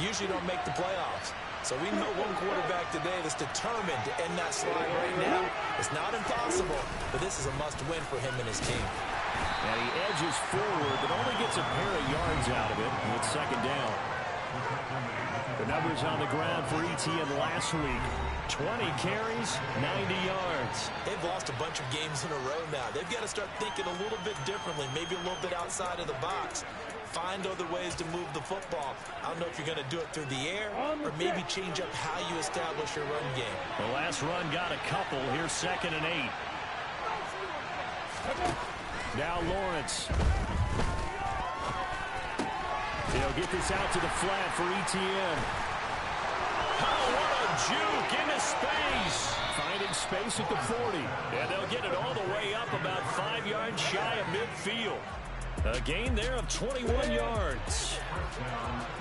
usually don't make the playoffs. So we know one quarterback today that's determined to end that slide right now. It's not impossible, but this is a must-win for him and his team. And he edges forward, but only gets a pair of yards out of it with second down. The numbers on the ground for ETN last week. 20 carries, 90 yards. They've lost a bunch of games in a row now. They've got to start thinking a little bit differently, maybe a little bit outside of the box. Find other ways to move the football. I don't know if you're going to do it through the air or maybe change up how you establish your run game. The last run got a couple. Here's 2nd and 8. Now Lawrence. They'll get this out to the flat for ETN. Oh, what a juke into space. Finding space at the 40. And they'll get it all the way up about 5 yards shy of midfield. A gain there of 21 yards.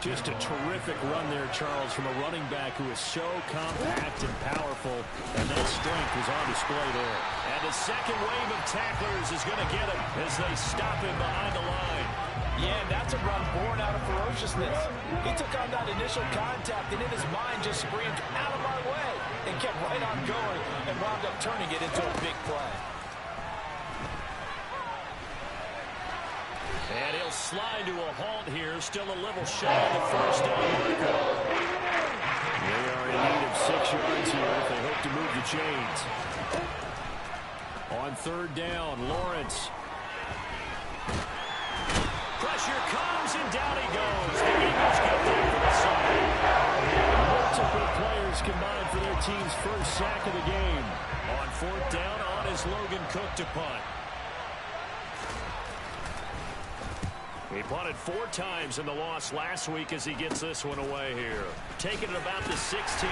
Just a terrific run there, Charles, from a running back who is so compact and powerful, and that strength was on display there. And the second wave of tacklers is going to get him as they stop him behind the line. Yeah, that's a run born out of ferociousness. He took on that initial contact, and in his mind just screamed, out of my way, and kept right on going and wound up turning it into a big play. And he'll slide to a halt here, still a little shy of the first down marker. They are in need of 6 yards here if they hope to move the chains. On 3rd down, Lawrence. Pressure comes, and down he goes. The Eagles get there for the sack. Multiple players combined for their team's first sack of the game. On 4th down, on is Logan Cook to punt. He punted 4 times in the loss last week as he gets this one away here. Taking it about the 16.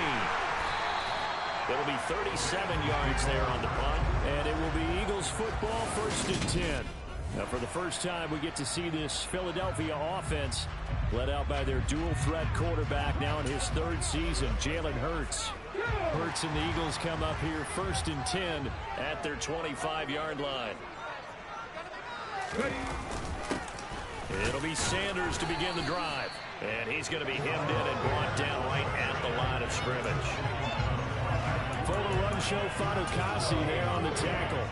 It'll be 37 yards there on the punt. And it will be Eagles football, 1st and 10. Now, for the first time, we get to see this Philadelphia offense led out by their dual-threat quarterback now in his 3rd season, Jalen Hurts. Hurts and the Eagles come up here 1st and 10 at their 25-yard line. It'll be Sanders to begin the drive. And he's going to be hemmed in and brought down right at the line of scrimmage. For the run show, Fatukasi there on the tackle.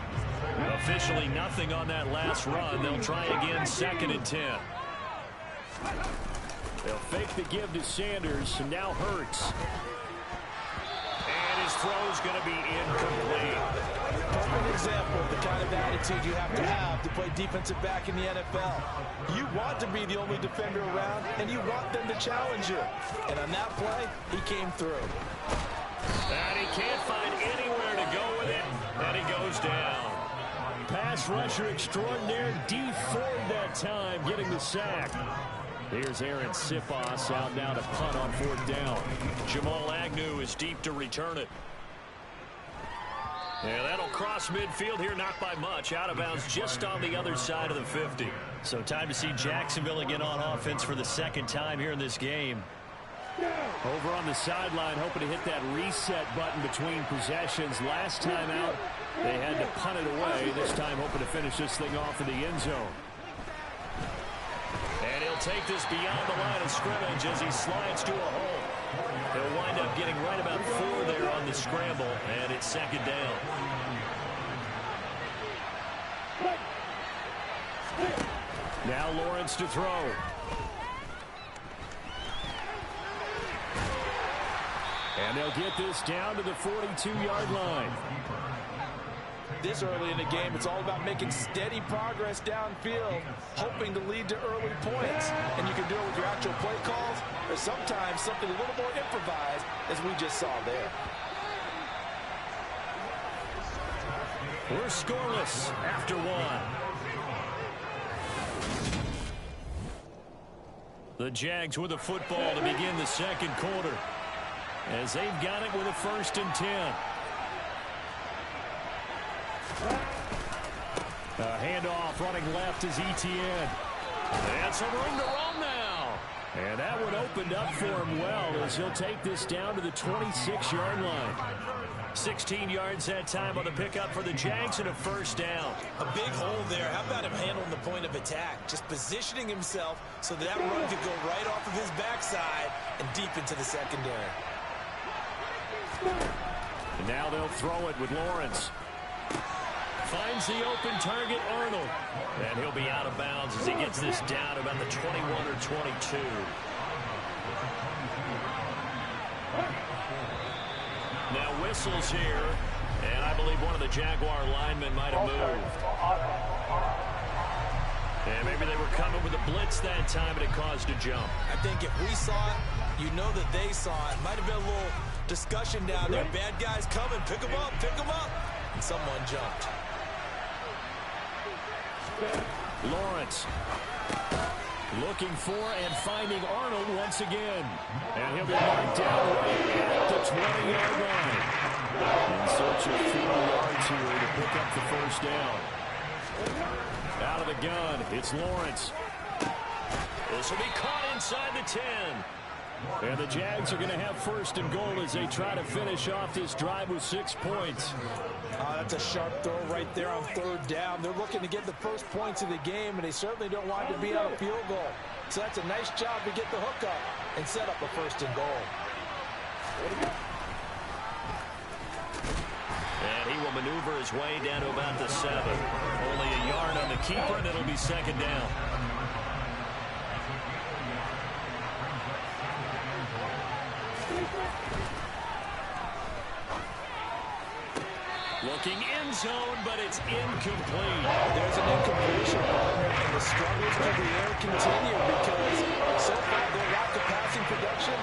Officially nothing on that last run. They'll try again 2nd and 10. They'll fake the give to Sanders, and now Hurts. And his throw's going to be incomplete. Perfect example of the kind of attitude you have to play defensive back in the NFL. You want to be the only defender around, and you want them to challenge you. And on that play, he came through. And he can't find anywhere to go with it, and he goes down. Pass rusher extraordinaire, D Ford that time, getting the sack. Here's Aaron Siposs out now to punt on 4th down. Jamal Agnew is deep to return it. Yeah, that'll cross midfield here, not by much. Out of bounds just on the other side of the 50. So time to see Jacksonville again on offense for the 2nd time here in this game. Over on the sideline, hoping to hit that reset button between possessions. Last time out, they had to punt it away. This time hoping to finish this thing off in the end zone. And he'll take this beyond the line of scrimmage as he slides to a hole. He'll wind up getting right about 4 there on the scramble, and it's 2nd down. Now Lawrence to throw. And they'll get this down to the 42-yard line. This early in the game, it's all about making steady progress downfield, hoping to lead to early points. And you can do it with your actual play calls, or sometimes something a little more improvised, as we just saw there. We're scoreless after 1. The Jags with the football to begin the 2nd quarter, as they've got it with a 1st and 10. A handoff running left is ETN. And some room to roam now. And that one opened up for him well as he'll take this down to the 26-yard line. 16 yards that time on the pickup for the Jags and a first down. A big hole there. How about him handling the point of attack? Just positioning himself so that run could go right off of his backside and deep into the secondary. And now they'll throw it with Lawrence. Finds the open target, Arnold. And he'll be out of bounds as he gets this down about the 21 or 22. Now whistles here, and I believe one of the Jaguar linemen might have moved. And maybe they were coming with a blitz that time, and it caused a jump. I think if we saw it, you know that they saw it. Might have been a little discussion down there. Bad guys coming. Pick them up, pick them up. And someone jumped. Lawrence looking for and finding Arnold once again. And he'll be marked down right at the 20-yard line. In search of 4 yards here to pick up the first down. Out of the gun, it's Lawrence. This will be caught inside the 10. And the Jags are going to have first and goal as they try to finish off this drive with 6 points. That's a sharp throw right there on third down. They're looking to get the first points of the game, and they certainly don't want to be out of field goal. So that's a nice job to get the hook up and set up a first and goal. And he will maneuver his way down to about the 7. Only a yard on the keeper, and it'll be second down. Looking end zone, but it's incomplete. There's an incompletion, partner, and the struggles to the air continue because so far their lack of passing production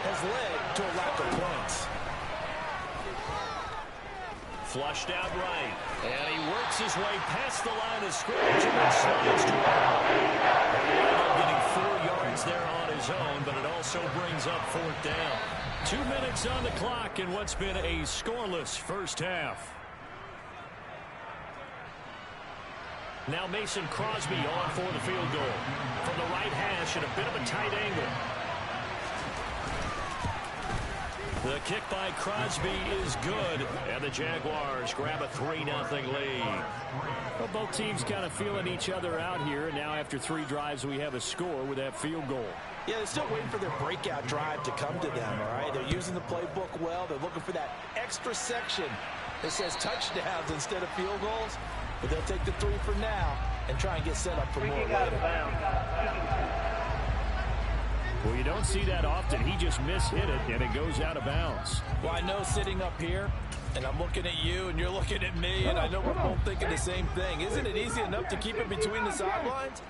has led to a lack of points. Flushed out right, and he works his way past the line of scrimmage and then slides to it. Getting 4 yards there on his own, but it also brings up fourth down. 2 minutes on the clock in what's been a scoreless first half. Now Mason Crosby on for the field goal. From the right hash at a bit of a tight angle. The kick by Crosby is good, and the Jaguars grab a 3-0 lead. Well, both teams kind of feeling each other out here, and now after 3 drives we have a score with that field goal. Yeah, they're still waiting for their breakout drive to come to them, all right? They're using the playbook well. They're looking for that extra section that says touchdowns instead of field goals. But they'll take the 3 for now and try and get set up for more later. Well, you don't see that often. He just mishit it, and it goes out of bounds. Well, I know sitting up here, and I'm looking at you, and you're looking at me, and I know we're both thinking the same thing. Isn't it easy enough to keep it between the sidelines?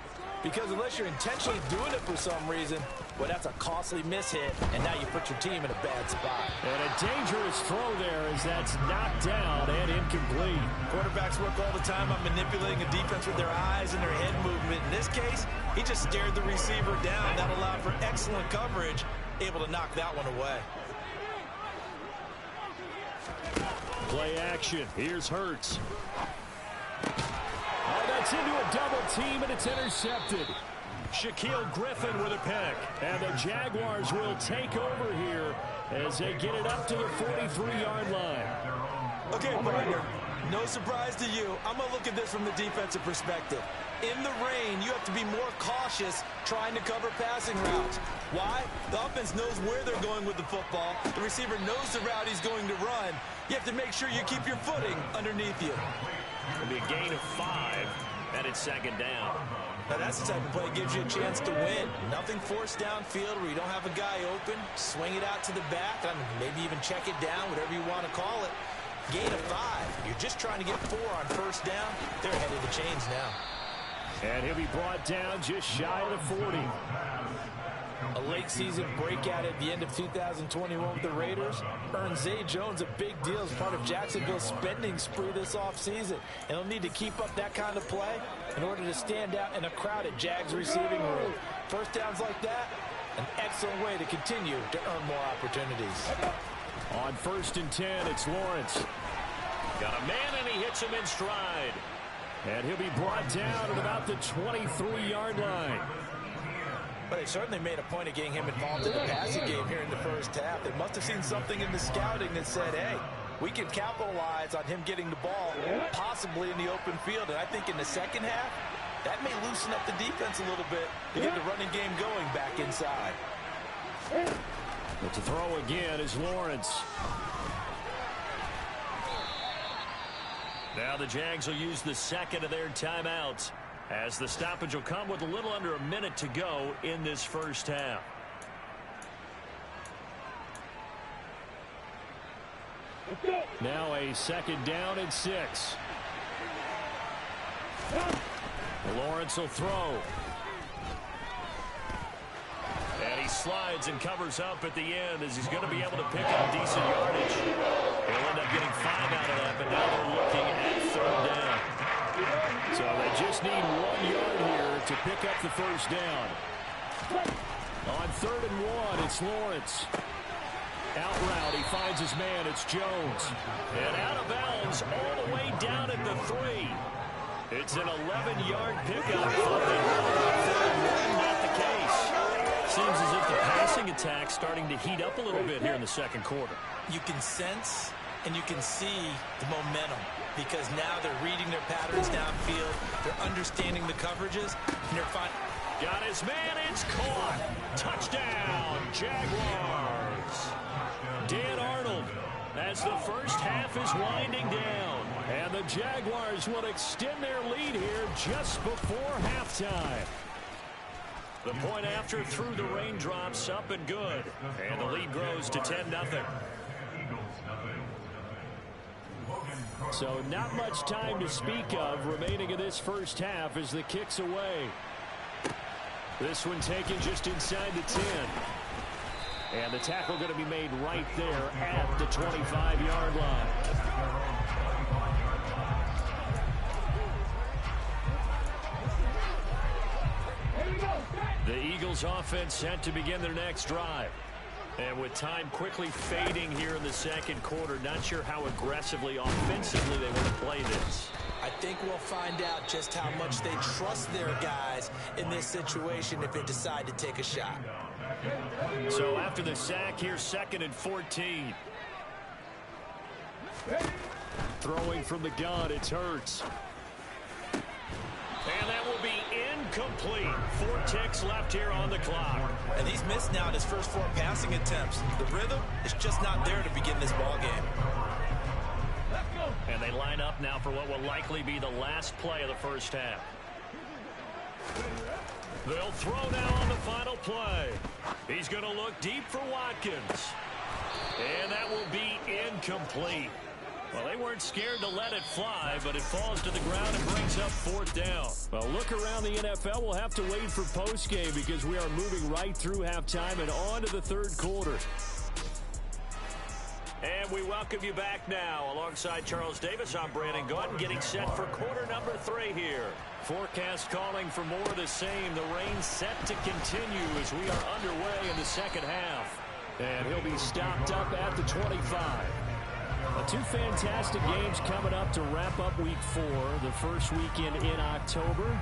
Because unless you're intentionally doing it for some reason, well, that's a costly mishit, and now you put your team in a bad spot. And a dangerous throw there as that's knocked down and incomplete. Quarterbacks work all the time on manipulating a defense with their eyes and their head movement. In this case, he just stared the receiver down. That allowed for excellent coverage, able to knock that one away. Play action. Here's Hurts. Oh, that's into a double team, and it's intercepted. Shaquille Griffin with a pick. And the Jaguars will take over here as they get it up to the 43-yard line. Okay, partner, no surprise to you. I'm going to look at this from the defensive perspective. In the rain, you have to be more cautious trying to cover passing routes. Why? The offense knows where they're going with the football. The receiver knows the route he's going to run. You have to make sure you keep your footing underneath you. It'll be a gain of 5, and it's second down. Now that's the type of play that gives you a chance to win. Nothing forced downfield where you don't have a guy open. Swing it out to the back. Maybe even check it down, whatever you want to call it. Gain of 5. You're just trying to get 4 on first down. They're ahead of the chains now. And he'll be brought down just shy of the 40. A late season breakout at the end of 2021 with the Raiders earned Zay Jones a big deal as part of Jacksonville's spending spree this offseason. And he'll need to keep up that kind of play in order to stand out in a crowded Jags receiving room. First downs like that, an excellent way to continue to earn more opportunities. On 1st and 10, it's Lawrence. Got a man, and he hits him in stride. And he'll be brought down at about the 23-yard line. But they certainly made a point of getting him involved in the passing game here in the first half. They must have seen something in the scouting that said, hey, we can capitalize on him getting the ball possibly in the open field. And I think in the second half, that may loosen up the defense a little bit to get the running game going back inside. But to throw again is Lawrence. Now the Jags will use the second of their timeouts, as the stoppage will come with a little under a minute to go in this first half. Now a second down and 6. Lawrence will throw. And he slides and covers up at the end as he's going to be able to pick up decent yardage. He'll end up getting 5 out of that, but now they're looking at third down. So they just need 1 yard here to pick up the first down. On 3rd and 1, it's Lawrence. Out route, he finds his man, it's Jones. And out of bounds all the way down at the 3. It's an 11-yard pickup. Not the case. Seems as if the passing attack's starting to heat up a little bit here in the second quarter. You can sense and you can see the momentum because now they're reading their patterns downfield. They're understanding the coverages, and they're finding. Got his man, it's caught. Touchdown, Jaguars. Dan Arnold, as the first half is winding down. And the Jaguars will extend their lead here just before halftime. The point after through the raindrops, up and good. And the lead grows to 10-0. So not much time to speak of remaining in this first half as the kick's away. This one taken just inside the 10. And the tackle going to be made right there at the 25-yard line. The Eagles offense set to begin their next drive. And with time quickly fading here in the second quarter, not sure how aggressively offensively they want to play this. I think we'll find out just how much they trust their guys in this situation if they decide to take a shot. So after the sack, here's 2nd and 14. Throwing from the gun, it's Hurts. And that will be incomplete. 4 ticks left here on the clock. And he's missed now in his first 4 passing attempts. The rhythm is just not there to begin this ball game. And they line up now for what will likely be the last play of the first half. They'll throw now on the final play. He's going to look deep for Watkins. And that will be incomplete. Well, they weren't scared to let it fly, but it falls to the ground and brings up 4th down. Well, look around the NFL. We'll have to wait for postgame because we are moving right through halftime and on to the 3rd quarter. And we welcome you back now. Alongside Charles Davis, I'm Brandon Gaunt, getting set for quarter number 3 here. Forecast calling for more of the same. The rain set to continue as we are underway in the second half. And he'll be stopped up at the 25. 2 fantastic games coming up to wrap up week 4, the first weekend in October.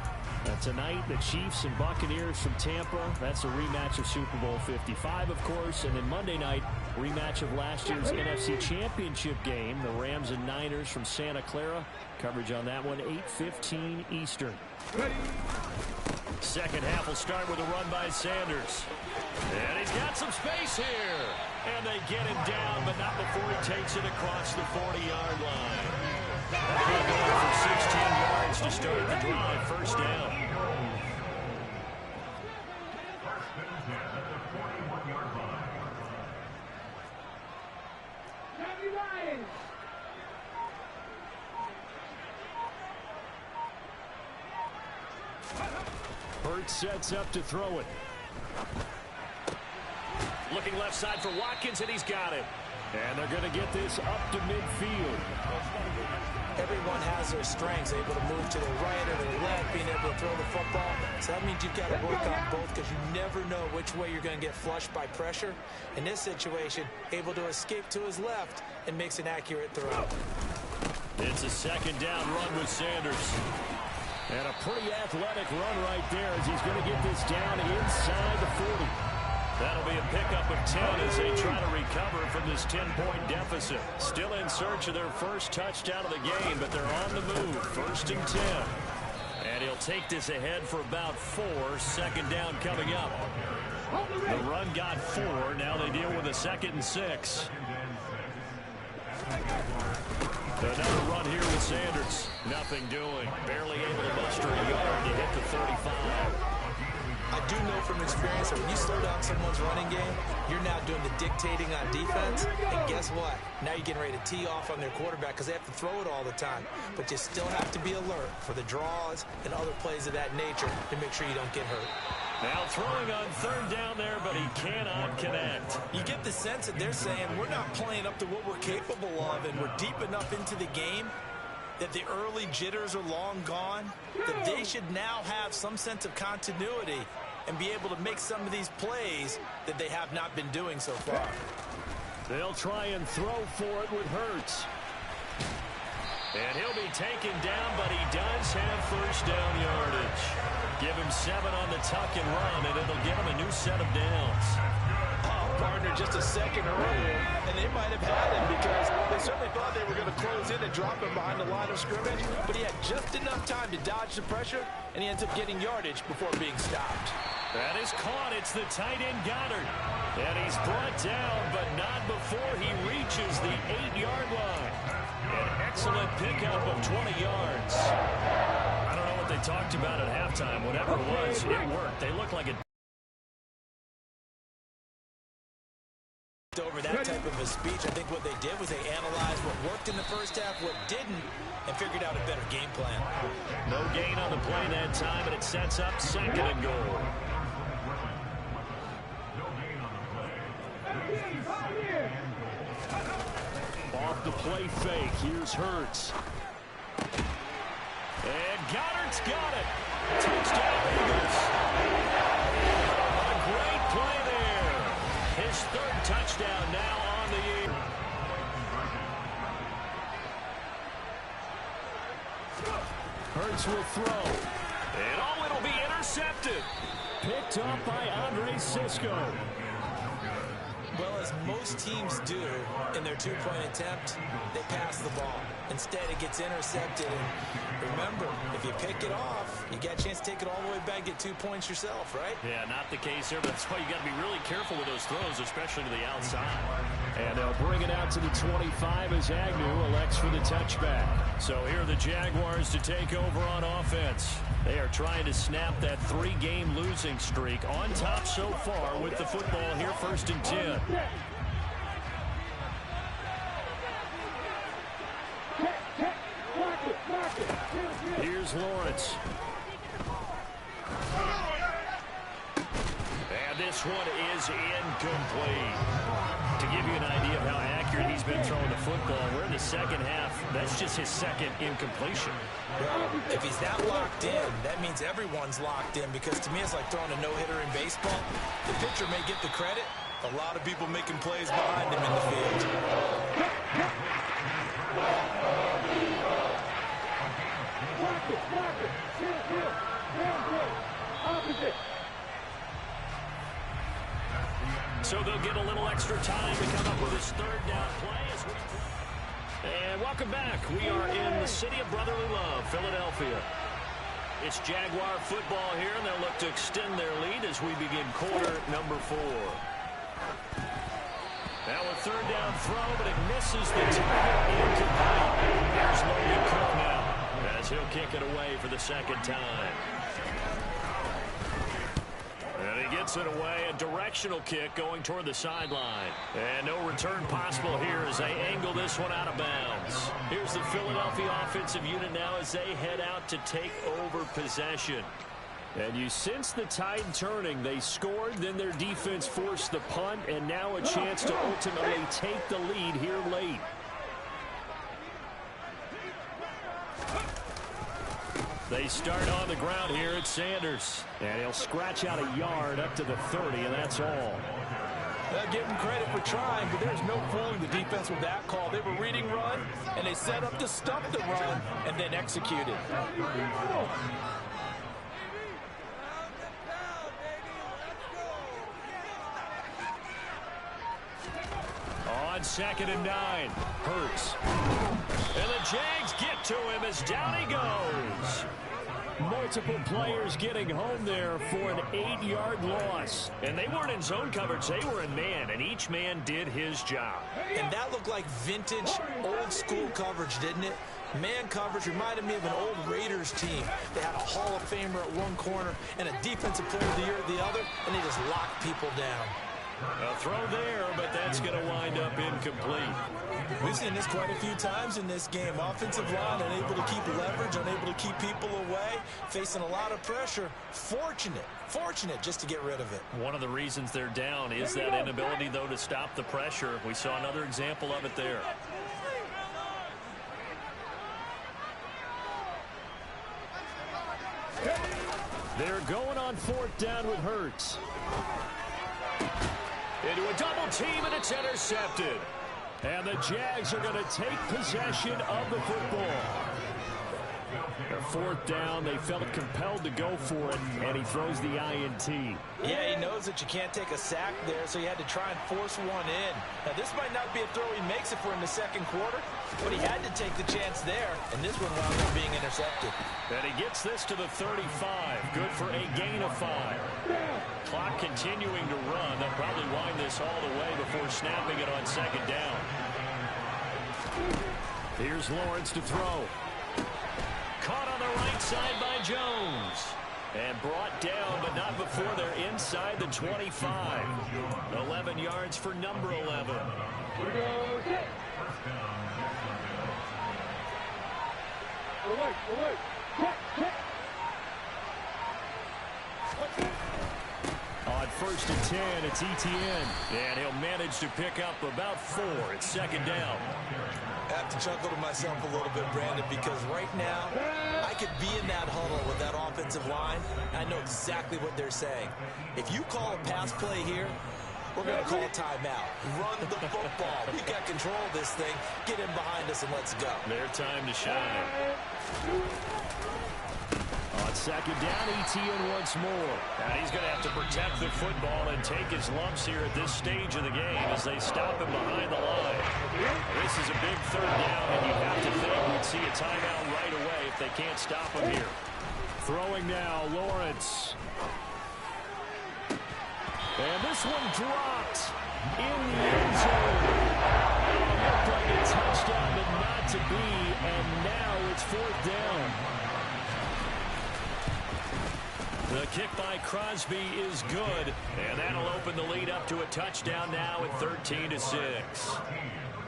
Tonight, the Chiefs and Buccaneers from Tampa. That's a rematch of Super Bowl 55, of course. And then Monday night, rematch of last year's NFC Championship game, the Rams and Niners from Santa Clara. Coverage on that one, 8:15 Eastern. Second half will start with a run by Sanders. And he's got some space here. And they get him down, but not before he takes it across the 40-yard line. He'll go for 16 yards to start the drive. First down. Hurts sets up to throw it. Looking left side for Watkins, and he's got it. And they're going to get this up to midfield. Everyone has their strengths, able to move to their right or their left, being able to throw the football. So that means you've got to work on both because you never know which way you're going to get flushed by pressure. In this situation, able to escape to his left and makes an accurate throw. It's a second down run with Sanders. And a pretty athletic run right there as he's going to get this down inside the 40. That'll be a pickup of 10 as they try to recover from this 10-point deficit. Still in search of their first touchdown of the game, but they're on the move. First and 10. And he'll take this ahead for about 4. Second down coming up. The run got 4. Now they deal with a 2nd and 6. Another run here with Sanders. Nothing doing. Barely able to muster a yard to hit the 35. I do know from experience that when you slow down someone's running game, you're now doing the dictating on defense. And guess what? Now you're getting ready to tee off on their quarterback because they have to throw it all the time. But you still have to be alert for the draws and other plays of that nature to make sure you don't get hurt. Now throwing on 3rd down there, but he cannot connect. You get the sense that they're saying we're not playing up to what we're capable of, and we're deep enough into the game that the early jitters are long gone, that they should now have some sense of continuity and be able to make some of these plays that they have not been doing so far. They'll try and throw for it with Hurts. And he'll be taken down, but he does have first down yardage. Give him 7 on the tuck and run, and it'll give him a new set of downs. Partner just a second earlier, and they might have had him because they certainly thought they were going to close in and drop him behind the line of scrimmage, but he had just enough time to dodge the pressure, and he ends up getting yardage before being stopped. That is caught. It's the tight end Goddard. And he's brought down, but not before he reaches the 8-yard line. An excellent pickup of 20 yards. I don't know what they talked about at halftime. Whatever it was, it worked. They looked like it. Over that type of a speech, I think what they did was they analyzed what worked in the first half, what didn't, and figured out a better game plan. No gain on the play that time, and it sets up 2nd and goal. Off the play fake, here's Hurts. And Goddard's got it. Touchdown Eagles. A great play there. His 3rd touchdown now on the year. Hurts will throw. And oh, it'll be intercepted. Picked up by Andre Sisco. Well, as most teams do in their 2-point attempt, they pass the ball. Instead, it gets intercepted. And remember, if you pick it off, you got a chance to take it all the way back, get 2 points yourself, right? Yeah, not the case here, but that's why you got to be really careful with those throws, especially to the outside. And they'll bring it out to the 25 as Agnew elects for the touchback. So here are the Jaguars to take over on offense. They are trying to snap that 3-game losing streak. On top so far with the football here, 1st and 10. Here's Lawrence. And this one is incomplete. To give you an idea of how accurate he's been throwing the football, we're in the 2nd half. That's just his 2nd incompletion. Well, if he's not locked in, that means everyone's locked in, because to me it's like throwing a no-hitter in baseball. The pitcher may get the credit. A lot of people making plays behind him in the field. So they'll get a little extra time to come up with his 3rd down play. And welcome back. We are in the city of brotherly love, Philadelphia. It's Jaguar football here, and they'll look to extend their lead as we begin quarter number 4. Now a 3rd down throw, but it misses the target. Incomplete. Here's Logan Cook now, as he'll kick it away for the 2nd time. And he gets it away, a directional kick going toward the sideline. And no return possible here as they angle this one out of bounds. Here's the Philadelphia offensive unit now as they head out to take over possession. And you sense the tide turning. They scored, then their defense forced the punt, and now a chance to ultimately take the lead here late. They start on the ground here at Sanders. And he'll scratch out a yard up to the 30, and that's all. They'll give him credit for trying, but there's no fooling the defense with that call. They were reading run, and they set up to stop the run, and then executed. on 2nd and 9. Hurts. And the Jags get to him as down he goes. Multiple players getting home there for an 8-yard loss. And they weren't in zone coverage. They were in man, and each man did his job. And that looked like vintage, old-school coverage, didn't it? Man coverage reminded me of an old Raiders team. They had a Hall of Famer at one corner and a defensive player of the year at the other, and they just locked people down. A throw there, but that's going to wind up incomplete. We've seen this quite a few times in this game. Offensive line unable to keep leverage, unable to keep people away, facing a lot of pressure. Fortunate just to get rid of it. One of the reasons they're down is that inability, though, to stop the pressure. We saw another example of it there. They're going on 4th down with Hurts. Into a double team, and it's intercepted. And the Jags are going to take possession of the football. Their 4th down, they felt compelled to go for it, and he throws the INT. Yeah, he knows that you can't take a sack there, so he had to try and force one in. Now, this might not be a throw he makes if we're in the 2nd quarter, but he had to take the chance there, and this one wound up being intercepted. And he gets this to the 35. Good for a gain of 5. Clock continuing to run. They'll probably wind this all the way before snapping it on 2nd down. Here's Lawrence to throw. Caught on the right side by Jones. And brought down, but not before they're inside the 25. 11 yards for number 11. On 1st and 10, it's Etienne. And he'll manage to pick up about 4. It's 2nd down. I have to chuckle to myself a little bit, Brandon, because right now I could be in that huddle with that offensive line. I know exactly what they're saying. If you call a pass play here, we're going to call a timeout. Run the football. We got control of this thing. Get in behind us and let's go. Their time to shine. On 2nd down, Etienne once more. And he's going to have to protect the football and take his lumps here at this stage of the game as they stop him behind the line. This is a big 3rd down, and you have to think we'd see a timeout right away if they can't stop him here. Throwing now, Lawrence. And this one dropped in the end zone. Looked like a touchdown, but not to be, and now it's 4th down. The kick by Crosby is good, and that'll open the lead up to a touchdown now at 13-6.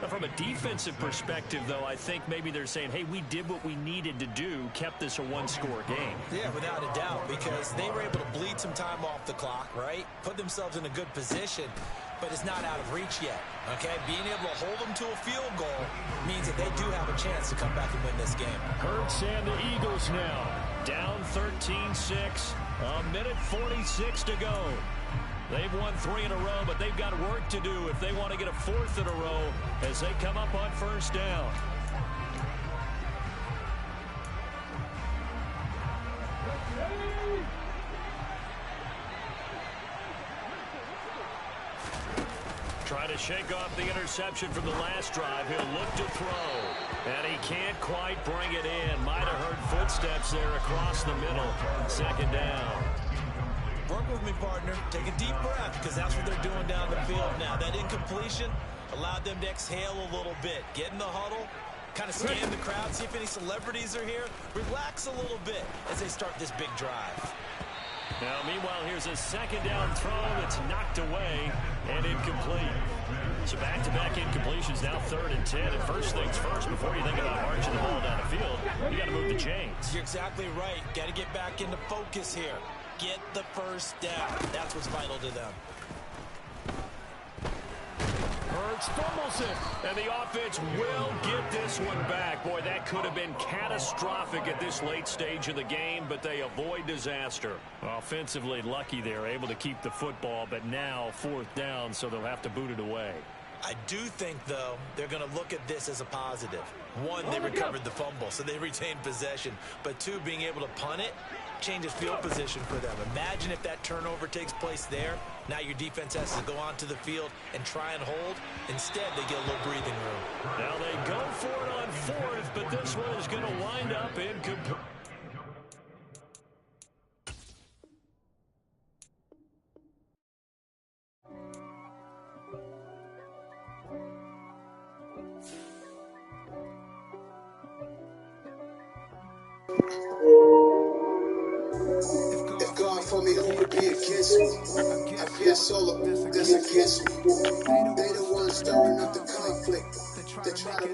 Now, from a defensive perspective, though, I think maybe they're saying, hey, we did what we needed to do, kept this a 1-score game. Yeah, without a doubt, because they were able to bleed some time off the clock, right? Put themselves in a good position, but it's not out of reach yet, okay? Being able to hold them to a field goal means that they do have a chance to come back and win this game. Hurts and the Eagles now. Down 13-6. A minute 46 to go. They've won 3 in a row, but they've got work to do if they want to get a 4th in a row as they come up on 1st down. Try to shake off the interception from the last drive. He'll look to throw, and he can't quite bring it in. Might have heard footsteps there across the middle. 2nd down. Work with me, partner. Take a deep breath, because that's what they're doing down the field now. That incompletion allowed them to exhale a little bit. Get in the huddle, kind of scan the crowd, see if any celebrities are here. Relax a little bit as they start this big drive. Now, meanwhile, here's a 2nd down throw that's knocked away and incomplete. So back-to-back incompletions, now 3rd and 10. And first things first, before you think about marching the ball down the field, you got to move the chains. You're exactly right. Got to get back into focus here. Get the 1st down. That's what's vital to them. Hurts fumbles it, and the offense will get this one back. Boy, that could have been catastrophic at this late stage of the game, but they avoid disaster. Offensively lucky they're able to keep the football, but now 4th down, so they'll have to boot it away. I do think, though, they're going to look at this as a positive. One, they recovered the fumble, so they retained possession. But two, being able to punt it changes field position for them. Imagine if that turnover takes place there. Now your defense has to go onto the field and try and hold. Instead, they get a little breathing room. Now they go for it on fourth, but this one is going to wind up incomplete. If God for me, who could be against me? I fear solo, that's against me. They the ones stirring up the conflict. They try to